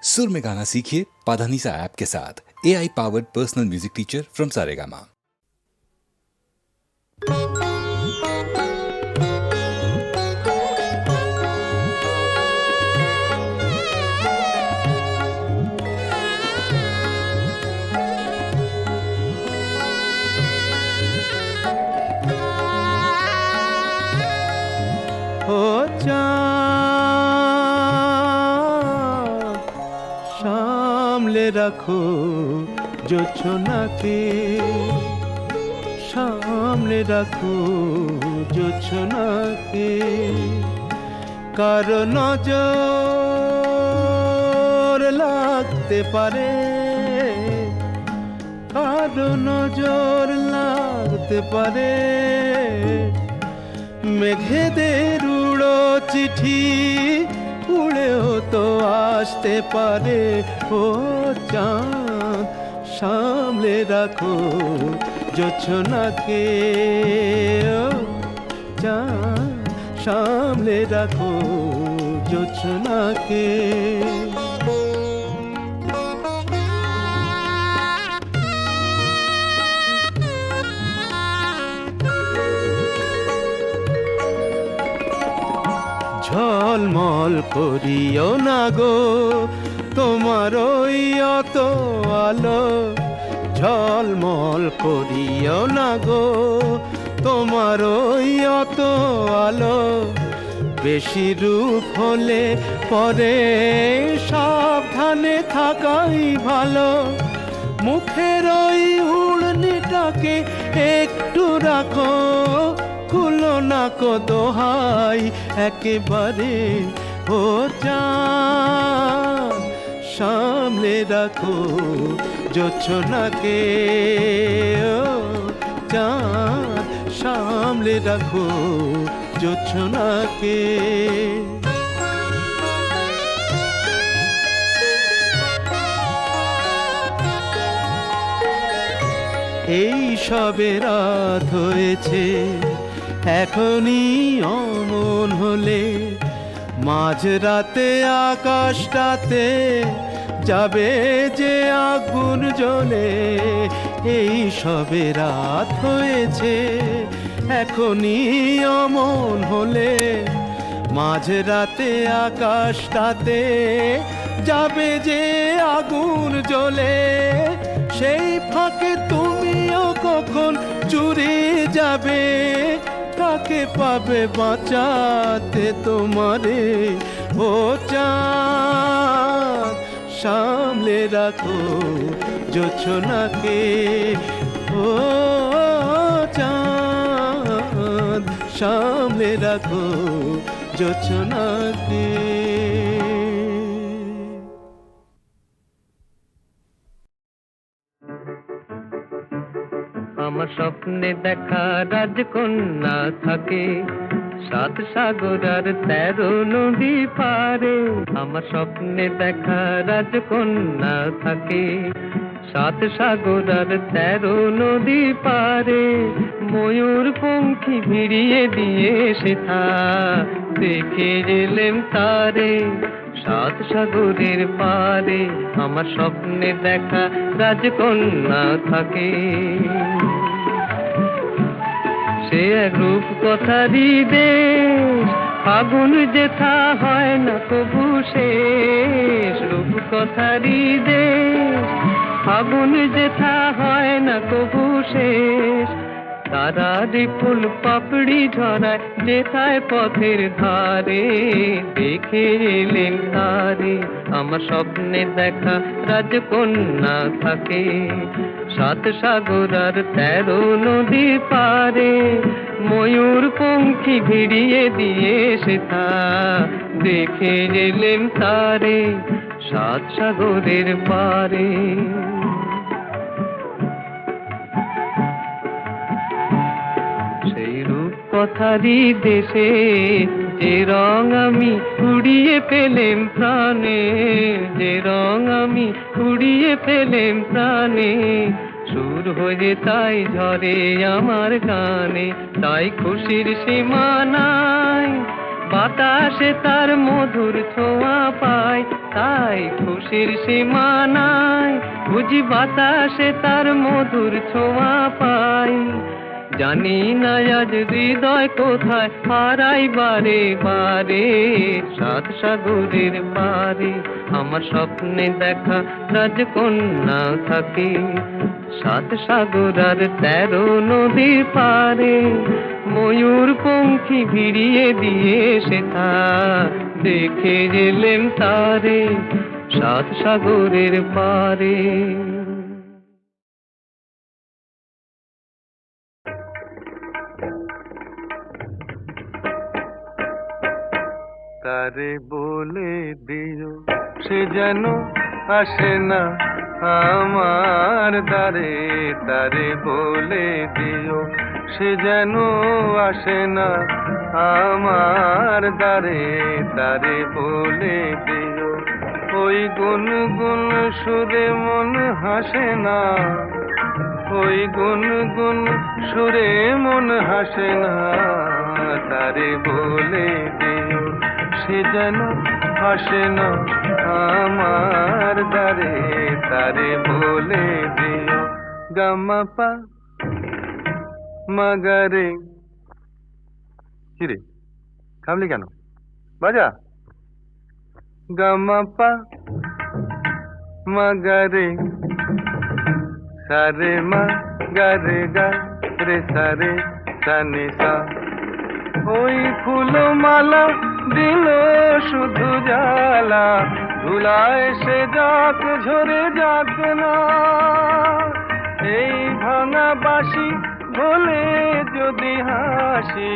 सुर में गाना सीखिए पाधानीसा ऐप के साथ। AI powered personal music teacher from Saregama. সামলে রাখো জোছনাকে, সামলে রাখো জোছনাকে, কারো নজর লাগতে পারে, কারো নজর লাগতে পারে। মেঘেদের উড়ো চিঠি উড়েও তো আসতে পারে। ও চাঁদ সামলে রাখো জোছনাকে, ও চাঁদ সামলে রাখো জোছনাকে। ঝলমল করিও না গো তোমার ওই অত আলো, ঝলমল করিও না গো তোমার ওই অত আলো। বেশি রূপ হলে পরে সাবধানে থাকাই ভালো। মুখের ওই উড়নিটাকে একটু রাখো, খুলো না কো দোহাই একেবারে। ও চাঁদ সামলে রাখো জোছনাকে, ও চাঁদ সামলে রাখো জোছনাকে। এই সবে রাত হয়েছে, এখনই অমন হলে মাঝরাতে আকাশটাতে যাবে যে আগুন জ্বলে। এই সবে রাত হয়েছে, এখনই অমন হলে মাঝরাতে আকাশটাতে যাবে যে আগুন জ্বলে। সেই ফাঁকে তুমিও কখন চুরি যাবে, কাকে পাবে বাঁচাতে তোমারে। ও চাঁদ সামলে রাখো জোছনাকে, ও চাঁদ সামলে রাখো জোছনাকে। আমার স্বপ্নে দেখা রাজকন্যা থাকে 7 সাগর আর 13 নদী পারে। আমার স্বপ্নে দেখা রাজকন্যা থাকে 7 সাগর আর 13 নদী পারে। ময়ূর পঙ্খী ভিড়িয়ে দিয়ে সেথা দেখে এলেম তারে 7 সাগরের পারে। আমার স্বপ্নে দেখা রাজকন্যা থাকে। সে এক রূপ কথারই দেশ, ফাগুন যেথা হয় না কবু শেষ। রূপ কথারই দেশ, ফাগুন যেথা হয় না কবু শেষ। তারারি ফুল পাপড়ি ঝরায় যেথায় পথের ধারে, দেখে এলেন তারে। আমার স্বপ্নে দেখা রাজকন্যা থাকে 7 সাগর আর 13 নদী পারে। ময়ূর পঙ্খী ভিড়িয়ে দিয়ে সেথা দেখে এলেন তারে 7 সাগরের পারে। সেই রূপ কথারই দেশে যে রং আমি কুড়িয়ে পেলেম প্রাণে, যে রং আমি কুড়িয়ে পেলেম প্রাণে। সুর হয়ে তাই ঝরে আমার গানে, তাই খুশির সীমা নাই। বাতাসে তার মধুর ছোঁয়া পায়, তাই খুশির সীমানায় বুঝি বাতাসে তার মধুর ছোঁয়া পাই। জানি না আজ হৃদয় কোথায় হারাই বারে বারে, সাত সাগরের পারে আমার স্বপ্নে দেখা রাজকন্যা থাকে। সাত সাগর আর 13 নদীর পারে ময়ূর পঙ্খী ভিড়িয়ে দিয়ে সেথা দেখে গেলেম তারে সাত সাগরের পারে। তারে বলে দিও সে যেন আসে না আমার দ্বারে, তারে বলে দিও সে যেন আসে না আমার দ্বারে, তারে বলে দিও ওই গুনগুন সুরে মন হাসে না, ওই গুনগুন সুরে মন হাসে না, তারে বলে দিও সে যেন আসে না আমার দ্বারে, তারে বলে দিও। গামাপা মাগারে। কিরে থামলি কেন? বাজা। গামাপা মাগারে সারে মা গারে গা রে সারে সানে সা। ওই ফুলো মালা দিল শুধু জ্বালা, ধুলায় সে যাক ঝরে যাক না। এই ভাঙা বাঁশি ভোলে যদি হাসি,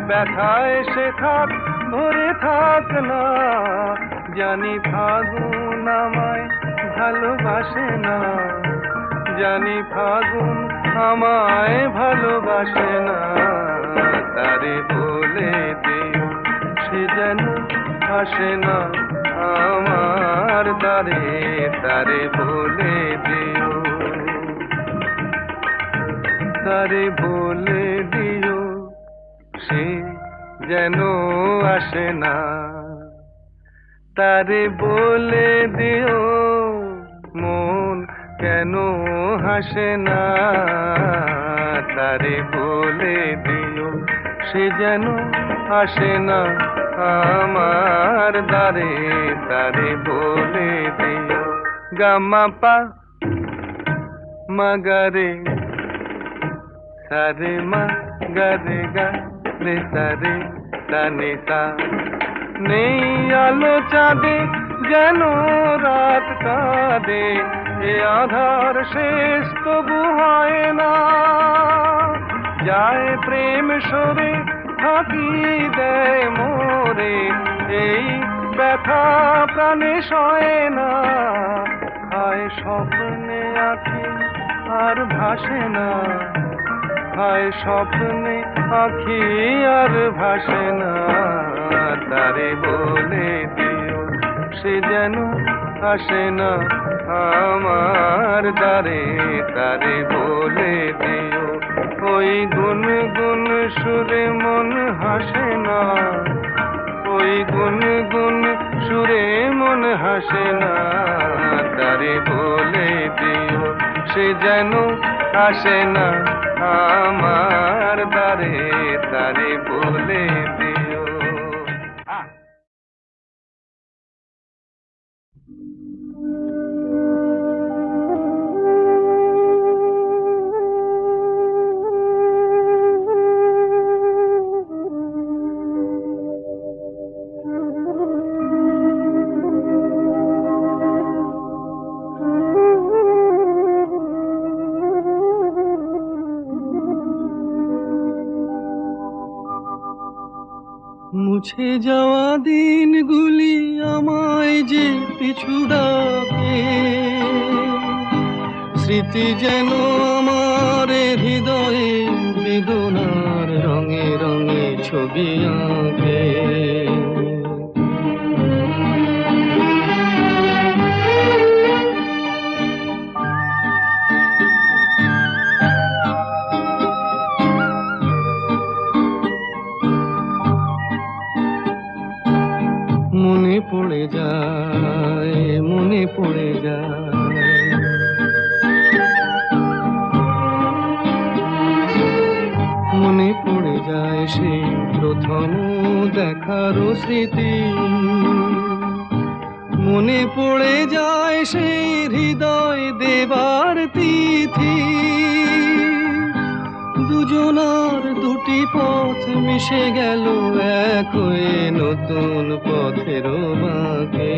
ব্যথায় সে থাক ধরে থাক না। জানি ফাগুন আমায় ভালোবাসে না, জানি ফাগুন আমায় ভালোবাসে না, তারে বলে দিও সে যেন আসে না আমার দ্বারে, তারে বলে দিও, তারে বলে দিও সে যেন আসে না, তারে বলে দিও মন কেন হাসে না, তারে বলে দিও সে যেন আসে না আমার দ্বারে, তারে বলে দিও। গামাপা মাগারে সারে মা গারে গা রে সারে সানে সা। নেই আলো চাঁদে যেন রাত কাঁদে, এ আধার শেষ তবু হয় না। যায় প্রেম সরে ফাঁকি দেয় মোরে, এই ব্যথা প্রাণে সয় না। খায় স্বপ্নে আঁখি আর ভাসে না, খায় স্বপ্নে আঁখি আর ভাসে না, তারে বলে দিও সে যেন আসে না আমার দ্বারে, তারে বলে দিও ওই গুনগুন সুরে মন হাসে না, ওই গুনগুন সুরে মন হাসে না, তারে বলে দিও সে যেন আসে না আমার দ্বারে, তারে বলে দিও। মুছে যাওয়া দিনগুলি আমায় যে পিছু ডাকে, স্মৃতি যেন আমার হৃদয়ে বেদনার রঙে রঙে ছবি আঁকে। মনে পড়ে যায় প্রথম দেখার স্মৃতি মনে পড়ে যায় সেই হৃদয় দেবার তিথি দুজনার দুটি পথ মিশে গেল এক হয়ে নতুন পথের বাঁকে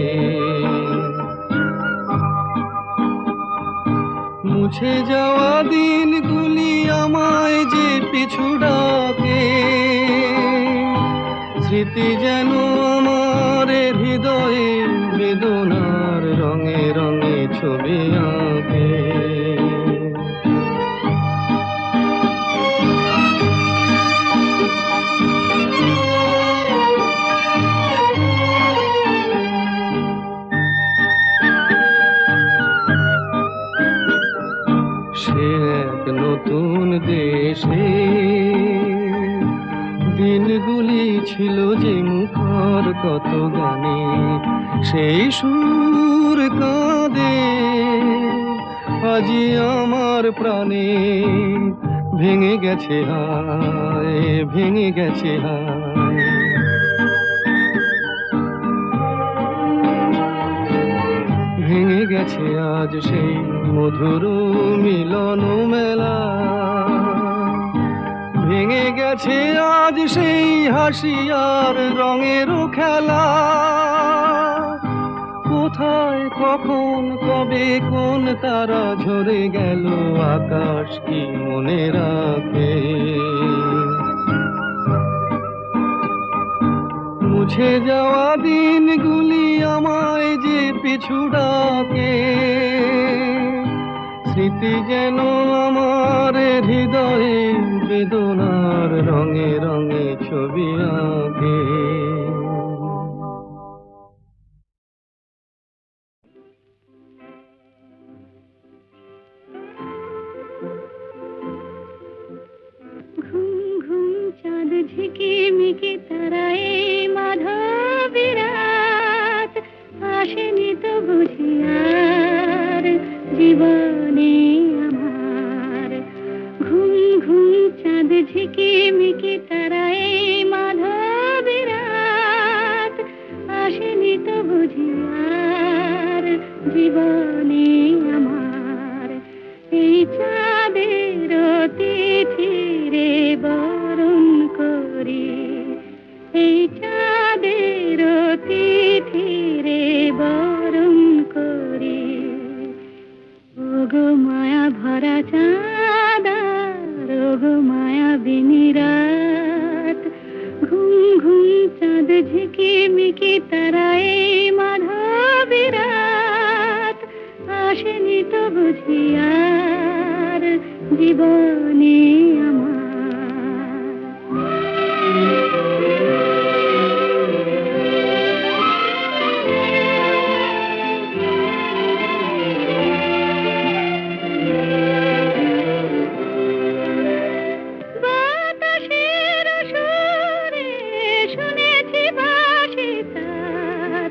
মুছে যাওয়া দিনগুলি আমায় যে পিছু ডাকে স্মৃতি যেন আমার হৃদয়ে বেদনার রঙে রঙে ছবি আঁকে সে এক নতুন দেশে দিনগুলি ছিল যে মুখর কত গানে সেই সুর কাঁদে আজি আমার প্রাণে ভেঙে গেছে হায় ভেঙে গেছে হায় ভেঙে গেছে আজ সেই মধুর মিলন মেলা ভেঙে গেছে আজ সেই হাসি আর রঙের খেলা কোথায় কখন কবে কোন তারা ঝরে গেল আকাশ কি মনে রাখে মুছে যাওয়া দিনগুলি আমায় যে পিছু ডাকে স্মৃতি যেন আমার হৃদয়ে বেদনার রঙে রঙে ছবি আঁকে ঘুম ঘুম চাঁদ ঝিকিমিকি তারায় মাধবী রাত আসেনি তো বুঝি আর জীবনে আমার ঘুম ঘুম চাঁদ ঝিকিমিকি তারায় মাধবী রাত আসেনি তো বুঝি আর জীবনে আমার এই চাঁদের তিথি রে বরণ করি এই চাঁদের তিথি রে বরণ করি ওগো মায়া ভরা চাঁদ ওগো মায়া বিনি রাত ঘুম ঘুম চাঁদ ঝিকিমিকি তারায় মাধবী রাত আসেনি তো বুঝি আর জীবনে আমার বাতাসের সুরে শুনেছি বাঁশি তার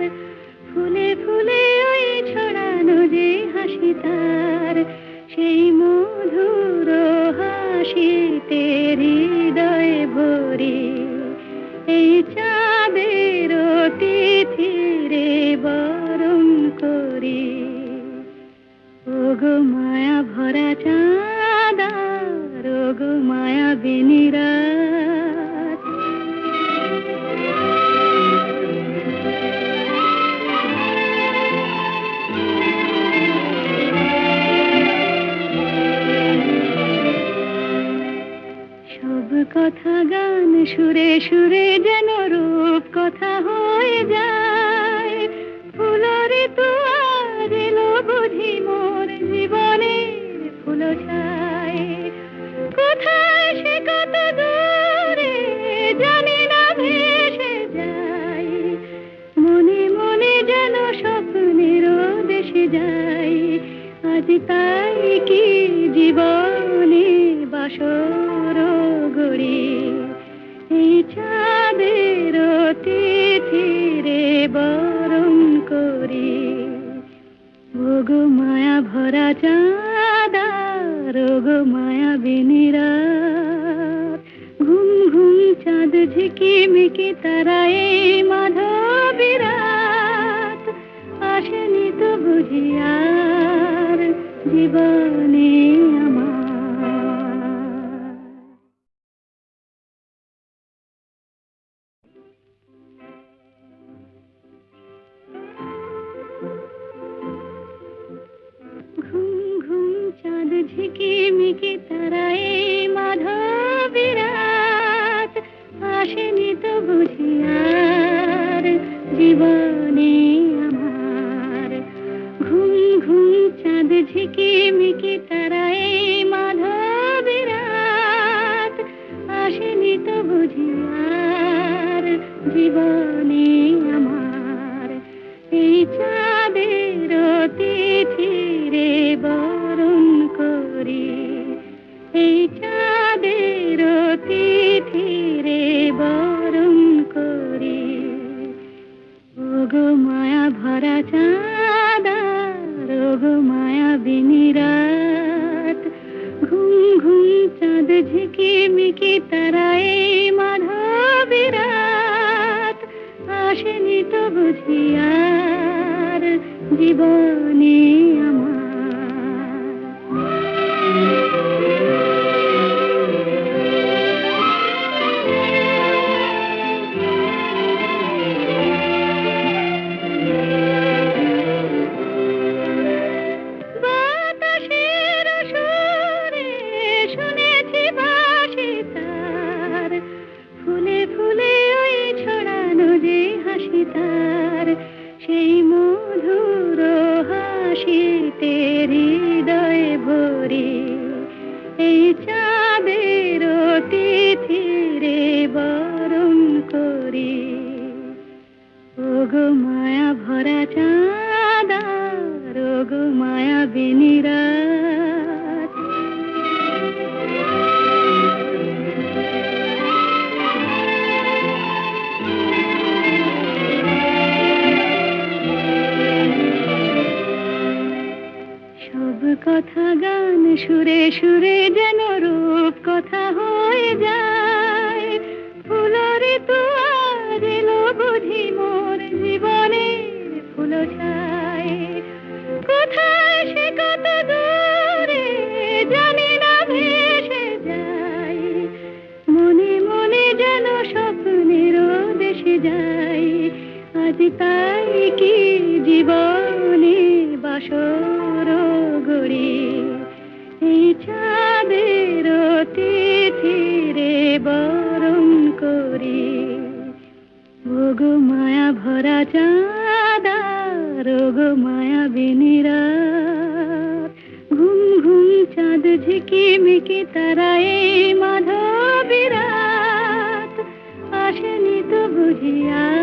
ফুলে ফুলে ওই ছড়ানো যে হাসি তার সেই মধুর হাসিতে হৃদয়ে ভরে এই চাঁদের তিথি রে বরণ করি ওগো মায়া ভরা চাঁদ ওগো মায়া বিনি রাত সব কথা গান সুরে সুরে যেন রূপ কথা হয়ে যায় ফুলের তো আজ এলো বুঝি মোর জীবনের ফুল ছায় কোথায় সে কত দূরে জানি না ভেসে যায় মনে মনে যেন স্বপ্নের দেশে যায় আজ তাই কি জীবনে বাসর গড়ি এই চাঁদের তিথি রে বরণ করি ওগো মায়া ভরা চাঁদ ওগো মায়া বিনি রাত ঘুম ঘুম চাঁদ চাঁদ ঝিকিমিকি তারা এই মাধবী রাত আসেনি তো বুঝি আর জীবনে আমার। ঘুম ঘুম চাঁদ ঝিকিমিকি তারা এই মাধবী রাত আসেনি তো বুঝি আর জীবনে আমার। ঘুম ঘুম চাঁদ ঝিকিমিকি তারা এই মাধবী রাত আসেনি তো বুঝি আর জীবনে আমার। এই চাঁদের তিথিরে বরণ করি, এই চাঁদের তিথিরে বরণ করি। ওগো মায়া ভরা চাঁদার ওগো মায়া বিনি রাত। ঘুম ঘুম চাঁদ ঝিকিমিকি তারা এই মাধবী রাত আসেনি তো বুঝি আর জীবনে আমার। বাতাসের সুরে শুনেছি বাঁশি তার, ফুলে ফুলে ওই ছড়ানো যে হাসি তার। সেই মধুর হাসিতে হৃদয়ে ভরে এই চাঁদের তিথিরে বরণ করি। ওগো মায়া ভরা চাঁদার ওগো মায়া বিনি রাত। সব কথা গান সুরে সুরে যেন রূপ কথা হয়ে যায়। ফুলরে তো আর এলো বুঝি মোর জীবনের ফুল ছায়। কোথায় সে কত দূরে জানি না ভেসে যায়। মনে মনে যেন স্বপ্নের দেশে যাই। আজ তাই কি জীবনে বাসর গড়ি। এই চাঁদের তিথিরে বরণ করি। ওগো মায়া ভরা চাঁদার ওগো মায়া বিনি রাত। ঘুম ঘুম চাঁদ ঝিকিমিকি তারা এই মাধবী রাত আসেনি তো বুঝি আর